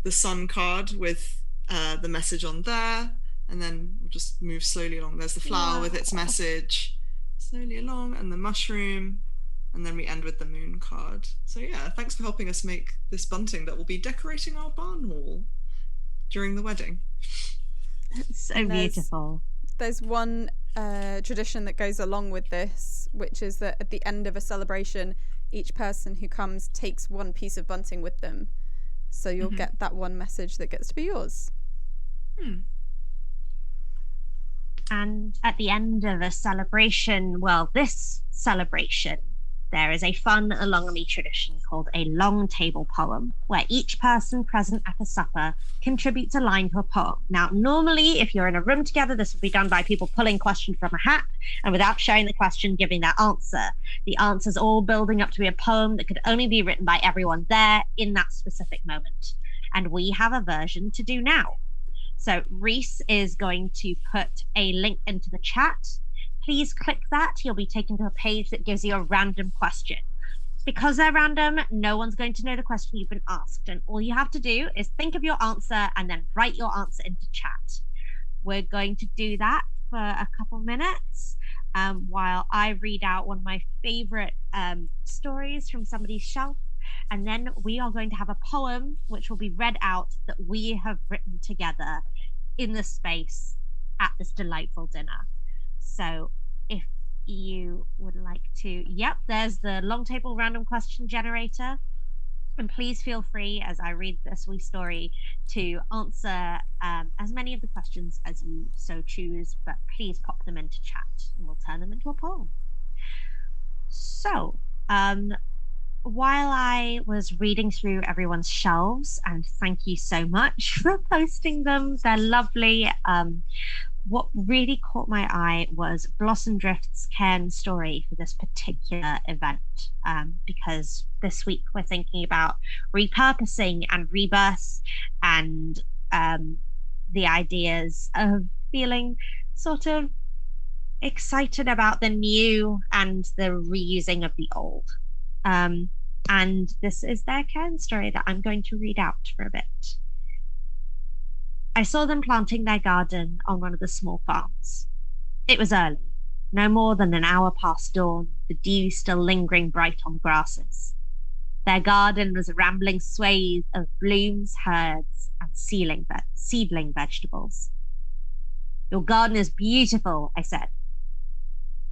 sun card with the message on there, and then we'll just move slowly along. There's the flower with its message, slowly along, and the mushroom, and then we end with the moon card. So yeah, thanks for helping us make this bunting that will be decorating our barn wall during the wedding. It's so beautiful. There's one tradition that goes along with this, which is that at the end of a celebration, each person who comes takes one piece of bunting with them. So you'll get that one message that gets to be yours. And at the end of a celebration, well, this celebration, there is a fun Alongame tradition called a long table poem, where each person present at the supper contributes a line to a poem. Now, normally, if you're in a room together, this would be done by people pulling question from a hat and without showing the question, giving their answer. The answer's all building up to be a poem that could only be written by everyone there in that specific moment. And we have a version to do now. So Reese is going to put a link into the chat. Please click that. You'll be taken to a page that gives you a random question. Because they're random, no one's going to know the question you've been asked. And all you have to do is think of your answer and then write your answer into chat. We're going to do that for a couple minutes while I read out one of my favorite stories from somebody's shelf. And then we are going to have a poem which will be read out that we have written together in the space at this delightful dinner. So if you would like to, there's the long table random question generator. And please feel free, as I read this wee story, to answer as many of the questions as you so choose, but please pop them into chat and we'll turn them into a poem. So, while I was reading through everyone's shelves, and thank you so much for posting them, they're lovely. What really caught my eye was Blossom Drift's cairn story for this particular event, because this week we're thinking about repurposing and rebirth and the ideas of feeling sort of excited about the new and the reusing of the old. And this is their cairn story that I'm going to read out for a bit. I saw them planting their garden on one of the small farms. It was early, no more than an hour past dawn, the dew still lingering bright on the grasses. Their garden was a rambling swathe of blooms, herds, and seedling vegetables. "Your garden is beautiful," I said.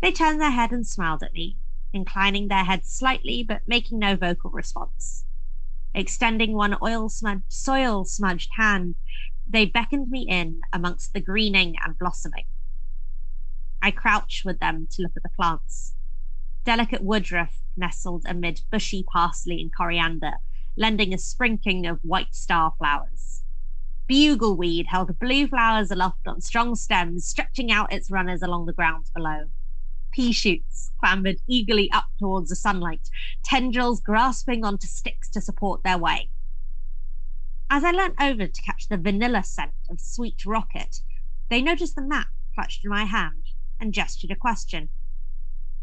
They turned their head and smiled at me, inclining their heads slightly but making no vocal response. Extending one soil-smudged hand, they beckoned me in amongst the greening and blossoming. I crouched with them to look at the plants. Delicate woodruff nestled amid bushy parsley and coriander, lending a sprinkling of white star flowers. Bugleweed held blue flowers aloft on strong stems, stretching out its runners along the ground below. Pea shoots clambered eagerly up towards the sunlight, tendrils grasping onto sticks to support their way. As I leant over to catch the vanilla scent of sweet rocket, they noticed the map clutched in my hand and gestured a question.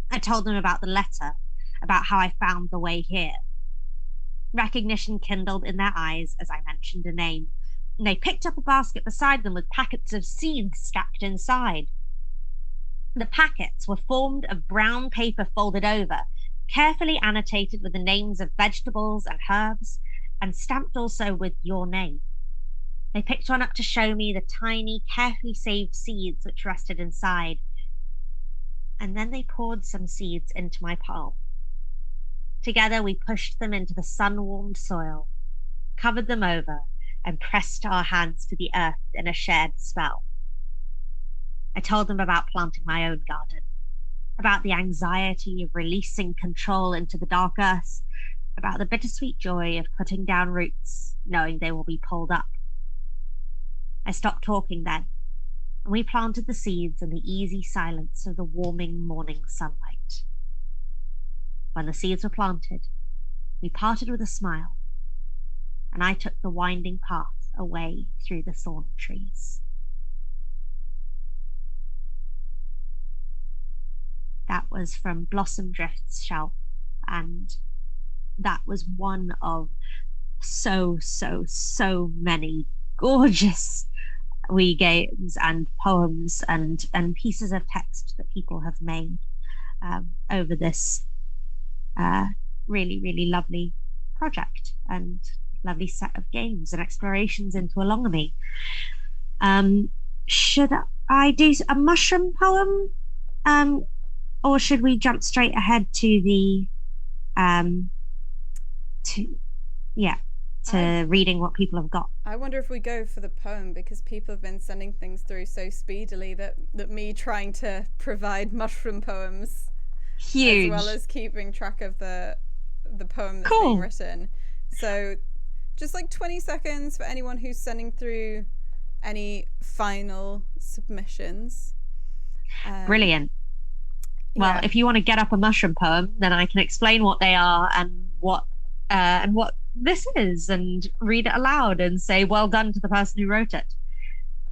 I told them about the letter, about how I found the way here. Recognition kindled in their eyes as I mentioned a name, and they picked up a basket beside them with packets of seeds stacked inside. The packets were formed of brown paper folded over, carefully annotated with the names of vegetables and herbs, and stamped also with your name. They picked one up to show me the tiny, carefully saved seeds which rested inside, and then they poured some seeds into my palm. Together we pushed them into the sun-warmed soil, covered them over, and pressed our hands to the earth in a shared spell. I told them about planting my own garden, about the anxiety of releasing control into the dark earth, about the bittersweet joy of putting down roots, knowing they will be pulled up. I stopped talking then, and we planted the seeds in the easy silence of the warming morning sunlight. When the seeds were planted, we parted with a smile, and I took the winding path away through the thorn trees. That was from Blossom Drift's shelf, and that was one of so many gorgeous wee games and poems and pieces of text that people have made over this really lovely project and lovely set of games and explorations into Alongame. Should I do a mushroom poem, or should we jump straight ahead to the reading what people have got? I wonder if we go for the poem, because people have been sending things through so speedily that me trying to provide mushroom poems, huge, as well as keeping track of the poem that's being written. So just like 20 seconds for anyone who's sending through any final submissions. Brilliant. Well, if you want to get up a mushroom poem, then I can explain what they are and what this is, and read it aloud and say well done to the person who wrote it.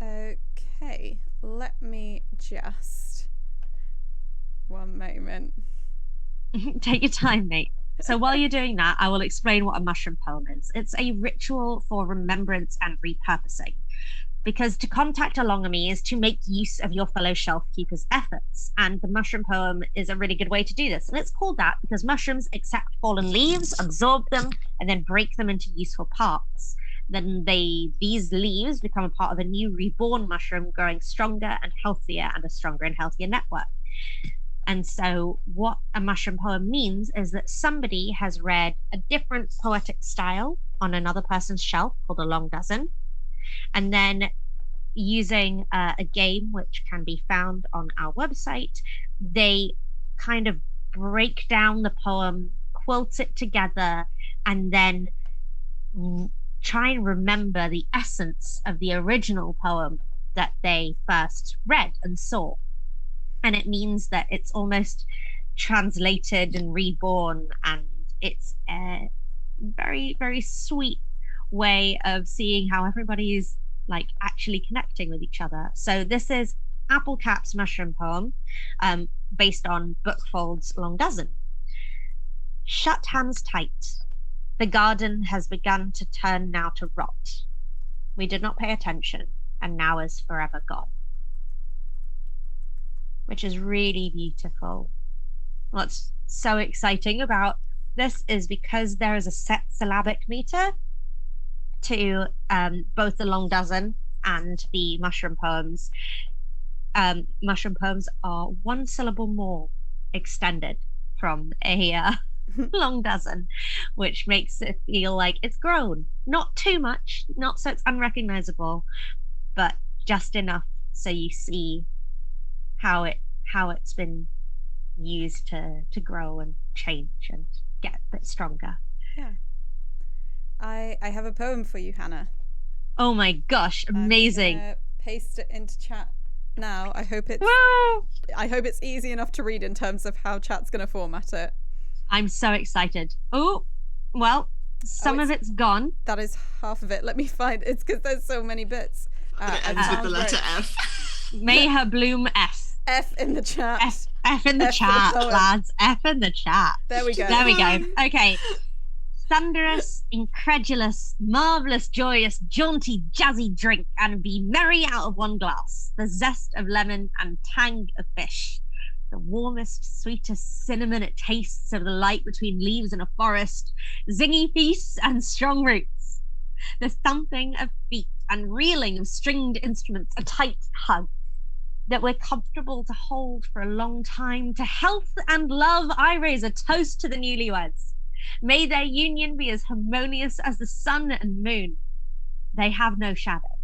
Okay, let me just... one moment. Take your time, mate. So while you're doing that, I will explain what a mushroom poem is. It's a ritual for remembrance and repurposing. Because to contact Alongame is to make use of your fellow shelf keepers' efforts, and the mushroom poem is a really good way to do this. And it's called that because mushrooms accept fallen leaves, absorb them, and then break them into useful parts. Then these leaves become a part of a new reborn mushroom, growing stronger and healthier, and a stronger and healthier network. And so what a mushroom poem means is that somebody has read a different poetic style on another person's shelf called a long dozen, and then using a game which can be found on our website, they kind of break down the poem, quilt it together, and then try and remember the essence of the original poem that they first read and saw. And it means that it's almost translated and reborn, and it's a very sweet way of seeing how everybody is like actually connecting with each other. So this is Apple Cap's mushroom poem, based on Bookfold's Long Dozen. Shut hands tight. The garden has begun to turn now to rot. We did not pay attention, and now is forever gone. Which is really beautiful. What's so exciting about this is because there is a set syllabic meter to both the Long Dozen and the mushroom poems. Mushroom poems are one syllable more extended from a long dozen, which makes it feel like it's grown. Not too much, not so it's unrecognizable, but just enough so you see how it's been used to grow and change and get a bit stronger. Yeah. I have a poem for you, Hannah. Oh my gosh, amazing. I'm gonna paste it into chat now. I hope it's easy enough to read in terms of how chat's going to format it. I'm so excited. Oh, well, some of it's gone. That is half of it. Let me find it's because there's so many bits. It ends with the letter F. May her bloom F. F in the chat. F in the chat, lads. F in the chat. There we go. There we go. Okay. Thunderous, incredulous, marvellous, joyous, jaunty, jazzy drink, and be merry out of one glass. The zest of lemon and tang of fish. The warmest, sweetest cinnamon it tastes of the light between leaves in a forest. Zingy feasts and strong roots. The thumping of feet and reeling of stringed instruments. A tight hug that we're comfortable to hold for a long time. To health and love, I raise a toast to the newlyweds. May their union be as harmonious as the sun and moon. they have no shadow.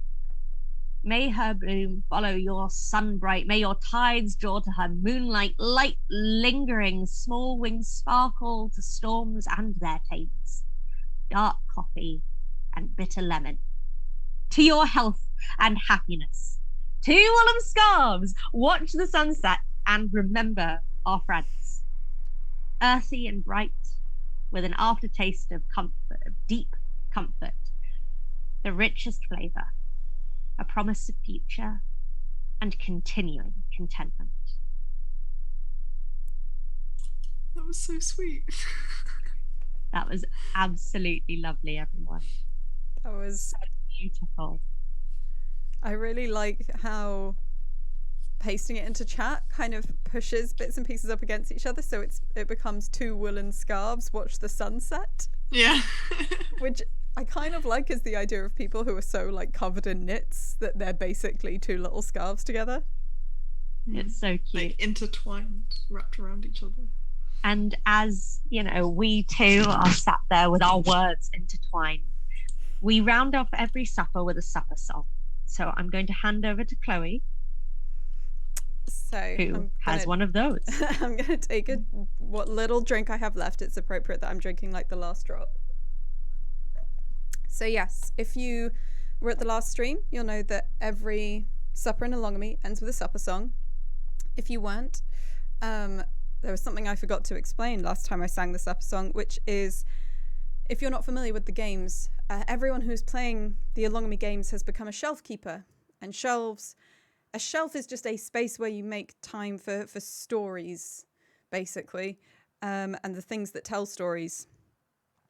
May her bloom follow your sunbright. May your tides draw to her moonlight light, lingering small wings sparkle to storms and their tames. Dark coffee and bitter lemon. To your health and happiness. 2 woolen scarves. Watch the sunset and remember our friends. Earthy and bright, with an aftertaste of comfort, of deep comfort. The richest flavour. A promise of future and continuing contentment. That was so sweet. That was absolutely lovely, everyone. That was so beautiful. I really like how pasting it into chat kind of pushes bits and pieces up against each other, so it becomes 2 woolen scarves, watch the sunset. Yeah. Which I kind of like, is the idea of people who are so like covered in knits that they're basically 2 little scarves together. It's so cute. Like intertwined, wrapped around each other. And as, you know, we too are sat there with our words intertwined, we round off every supper with a supper song. So I'm going to hand over to Chloe, who has one of those. I'm going to take what little drink I have left. It's appropriate that I'm drinking like the last drop. So yes, if you were at the last stream, you'll know that every supper in Alongame ends with a supper song. If you weren't, there was something I forgot to explain last time I sang the supper song, which is, if you're not familiar with the games, everyone who's playing the Alongame games has become a shelf keeper. And a shelf is just a space where you make time for stories, basically, and the things that tell stories.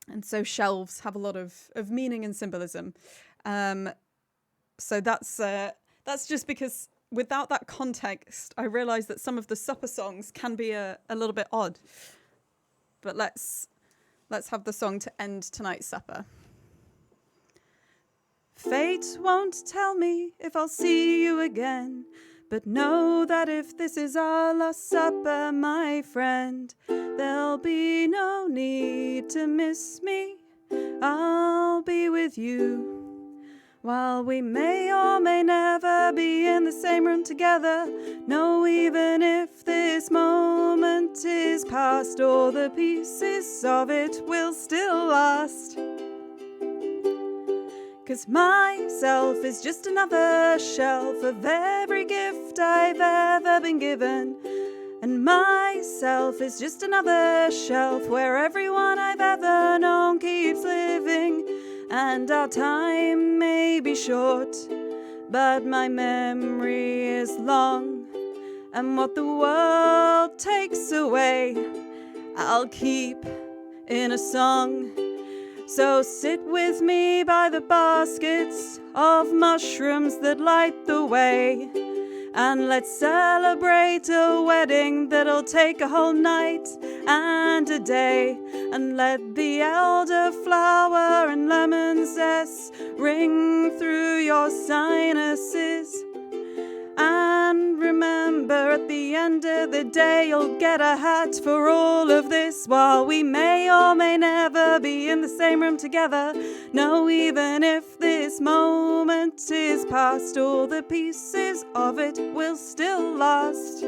And so shelves have a lot of meaning and symbolism. So that's just because without that context, I realised that some of the supper songs can be a little bit odd. But let's have the song to end tonight's supper. Fate won't tell me if I'll see you again, but know that if this is our last supper, my friend, there'll be no need to miss me. I'll be with you. While we may or may never be in the same room together, know even if this moment is past, all the pieces of it will still last. 'Cause myself is just another shelf of every gift I've ever been given. And myself is just another shelf where everyone I've ever known keeps living. And our time may be short, but my memory is long. And what the world takes away, I'll keep in a song. So sit with me by the baskets of mushrooms that light the way, and let's celebrate a wedding that'll take a whole night and a day. And let the elderflower and lemon zest ring through your sinuses. And remember, at the end of the day, you'll get a hat for all of this. While we may or may never be in the same room together, know even if this moment is past, all the pieces of it will still last.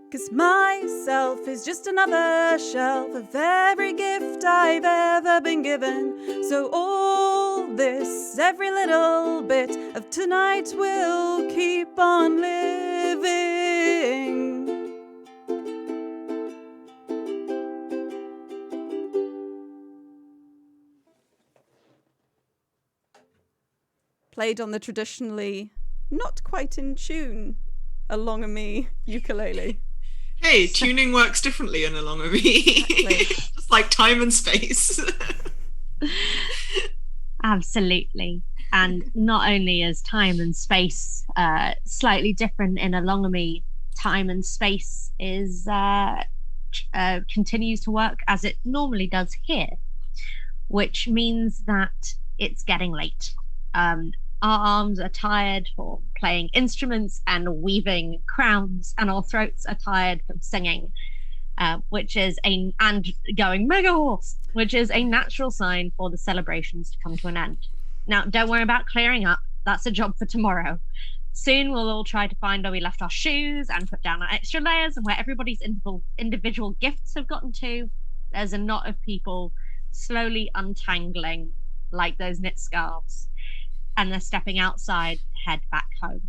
'Cause myself is just another shelf of every gift I've ever been given. So all this, every little bit of tonight will keep on living. Played on the traditionally not quite in tune Alongame ukulele. Hey, tuning works differently in Alongame. Exactly. Just like time and space. Absolutely. And not only is time and space slightly different in Alongame, time and space is continues to work as it normally does here, which means that it's getting late. Our arms are tired from playing instruments and weaving crowns, and our throats are tired from singing. which is and going mega horse, which is a natural sign for the celebrations to come to an end. Now, don't worry about clearing up. That's a job for tomorrow. Soon we'll all try to find where we left our shoes and put down our extra layers and where everybody's individual gifts have gotten to. There's a knot of people slowly untangling like those knit scarves, and they're stepping outside to head back home.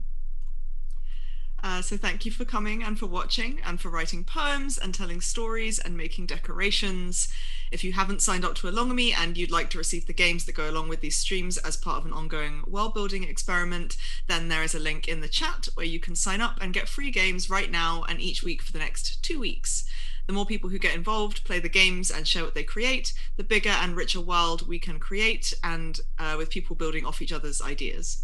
So thank you for coming and for watching and for writing poems and telling stories and making decorations. If you haven't signed up to Alongame and you'd like to receive the games that go along with these streams as part of an ongoing world building experiment, then there is a link in the chat where you can sign up and get free games right now and each week for the next 2 weeks. The more people who get involved, play the games and share what they create, the bigger and richer world we can create, and with people building off each other's ideas.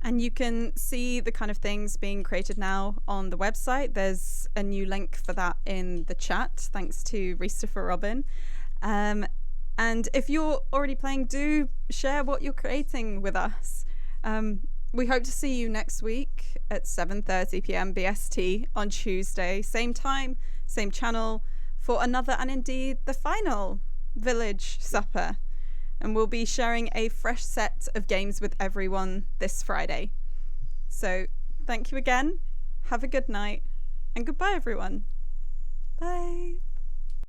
And you can see the kind of things being created now on the website. There's a new link for that in the chat, thanks to Rista for Robin. And if you're already playing, do share what you're creating with us. We hope to see you next week at 7:30 p.m. BST on Tuesday, same time, same channel, for another and indeed the final village supper. And we'll be sharing a fresh set of games with everyone this Friday. So thank you again. Have a good night. And goodbye, everyone. Bye.